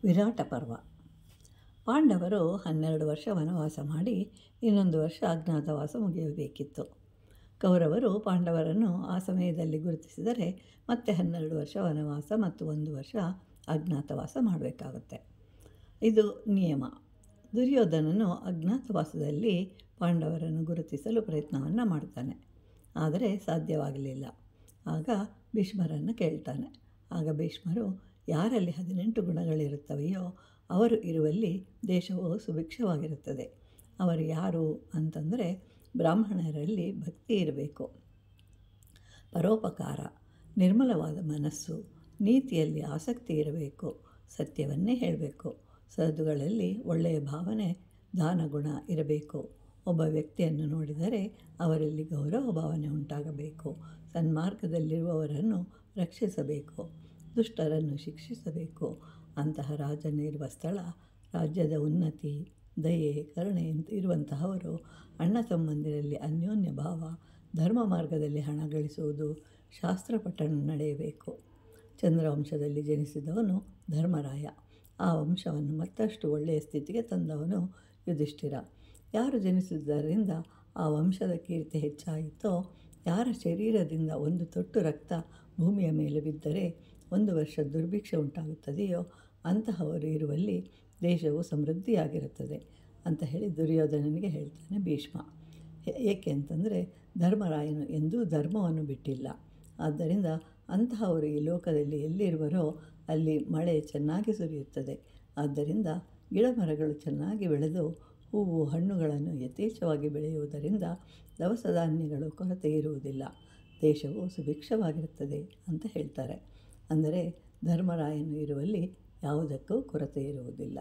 ವಿರಾಟ ಪರ್ವ. ಪಾಂಡವರು 12 ವರ್ಷ ವನವಾಸ ಮಾಡಿ ಇನ್ನೊಂದು ವರ್ಷ ಅಜ್ಞಾತವಾಸ ಮುಗಿಯಬೇಕಿತ್ತು. ಕೌರವರು ಪಾಂಡವರನ್ನು ಆ ಸಮಯದಲ್ಲಿ ಗುರುತಿಸಿದರೆ ಮತ್ತೆ 12 ವರ್ಷ ವನವಾಸ ಮತ್ತು 1 ವರ್ಷ ಅಜ್ಞಾತವಾಸ ಮಾಡಬೇಕಾಗುತ್ತೆ. ಇದು ನಿಯಮ. ದುರ್ಯೋಧನನು ಅಜ್ಞಾತವಾಸದಲ್ಲಿ ಪಾಂಡವರನ್ನು ಗುರುತಿಸಲು ಪ್ರಯತ್ನವನ್ನು ಮಾಡ್ತಾನೆ. ಆದರೆ ಸಾಧ್ಯವಾಗಲಿಲ್ಲ. ಆಗ ಭೀಷ್ಮರನ್ನು ಕೇಳ್ತಾನೆ. ಆಗ ಭೀಷ್ಮರು, ಯಾರಲ್ಲಿ 18 ಗುಣಗಳಿರುತ್ತವೆಯೋ ಅವರು ಇರುವಲ್ಲಿ ದೇಶವು ಸುಭಿಕ್ಷವಾಗಿರುತ್ತದೆ. ಅವರು ಯಾರು ಅಂತಂದರೆ, ಬ್ರಾಹ್ಮಣರಲ್ಲಿ ಭಕ್ತಿ ಇರಬೇಕು, ಪರೋಪಕಾರ, ನಿರ್ಮಲವಾದ ಮನಸ್ಸು, ನೀತಿಯಲ್ಲಿ ಆಸಕ್ತಿ ಇರಬೇಕು, ಸತ್ಯವನ್ನೇ ಹೇಳಬೇಕು, ಸಾಧುಗಳಲ್ಲಿ ಒಳ್ಳೆಯ ಭಾವನೆ, ದಾನ ಗುಣ ಇರಬೇಕು, ಒಬ್ಬ ವ್ಯಕ್ತಿಯನ್ನು ನೋಡಿದರೆ ಅವರಲ್ಲಿ ಗೌರವ ಭಾವನೆ ಉಂಟಾಗಬೇಕು, ಸನ್ಮಾರ್ಗದಲ್ಲಿರುವವರನ್ನು ರಕ್ಷಿಸಬೇಕು, ದುಷ್ಟರನ್ನು ಶಿಕ್ಷಿಸಬೇಕು. ಅಂತಹ ರಾಜನಿರುವ ಸ್ಥಳ, ರಾಜ್ಯದ ಉನ್ನತಿ, ದಯೆ, ಕರುಣೆ ಇರುವಂತಹವರು, ಅಣ್ಣ ತಮ್ಮಂದಿರಲ್ಲಿ ಅನ್ಯೋನ್ಯ ಭಾವ, ಧರ್ಮ ಮಾರ್ಗದಲ್ಲಿ ಹಣ ಗಳಿಸುವುದು, ಶಾಸ್ತ್ರ ಪಠಣ ನಡೆಯಬೇಕು. ಚಂದ್ರವಂಶದಲ್ಲಿ ಜನಿಸಿದವನು ಧರ್ಮರಾಯ. ಆ ವಂಶವನ್ನು ಮತ್ತಷ್ಟು ಒಳ್ಳೆಯ ಸ್ಥಿತಿಗೆ ತಂದವನು ಯುಧಿಷ್ಠಿರ. ಯಾರು ಜನಿಸಿದ್ದರಿಂದ ಆ ವಂಶದ ಕೀರ್ತಿ ಹೆಚ್ಚಾಯಿತೋ, ಯಾರ ಶರೀರದಿಂದ ಒಂದು ತೊಟ್ಟು ರಕ್ತ ಭೂಮಿಯ ಮೇಲೆ ಬಿದ್ದರೆ 1 ವರ್ಷ ದುರ್ಭಿಕ್ಷೆ ಉಂಟಾಗುತ್ತದೆಯೋ ಅಂತಹವರು ಇರುವಲ್ಲಿ ದೇಶವು ಸಮೃದ್ಧಿಯಾಗಿರುತ್ತದೆ ಅಂತ ಹೇಳಿ ದುರ್ಯೋಧನನಿಗೆ ಹೇಳ್ತಾನೆ ಭೀಷ್ಮ. ಏಕೆ ಅಂತಂದರೆ, ಧರ್ಮರಾಯನು ಎಂದೂ ಧರ್ಮವನ್ನು ಬಿಟ್ಟಿಲ್ಲ. ಆದ್ದರಿಂದ ಅಂತಹವರು ಈ ಲೋಕದಲ್ಲಿ ಎಲ್ಲಿರುವರೋ ಅಲ್ಲಿ ಮಳೆ ಚೆನ್ನಾಗಿ ಸುರಿಯುತ್ತದೆ. ಆದ್ದರಿಂದ ಗಿಡಮರಗಳು ಚೆನ್ನಾಗಿ ಬೆಳೆದು ಹೂವು ಹಣ್ಣುಗಳನ್ನು ಯಥೇಚ್ಛವಾಗಿ ಬೆಳೆಯುವುದರಿಂದ ದವಸ ಧಾನ್ಯಗಳು ಕೊರತೆ ಇರುವುದಿಲ್ಲ, ದೇಶವು ಸುಭಿಕ್ಷವಾಗಿರುತ್ತದೆ ಅಂತ ಹೇಳ್ತಾರೆ. ಅಂದರೆ ಧರ್ಮರಾಯನು ಇರುವಲ್ಲಿ ಯಾವುದಕ್ಕೂ ಕೊರತೆ ಇರುವುದಿಲ್ಲ.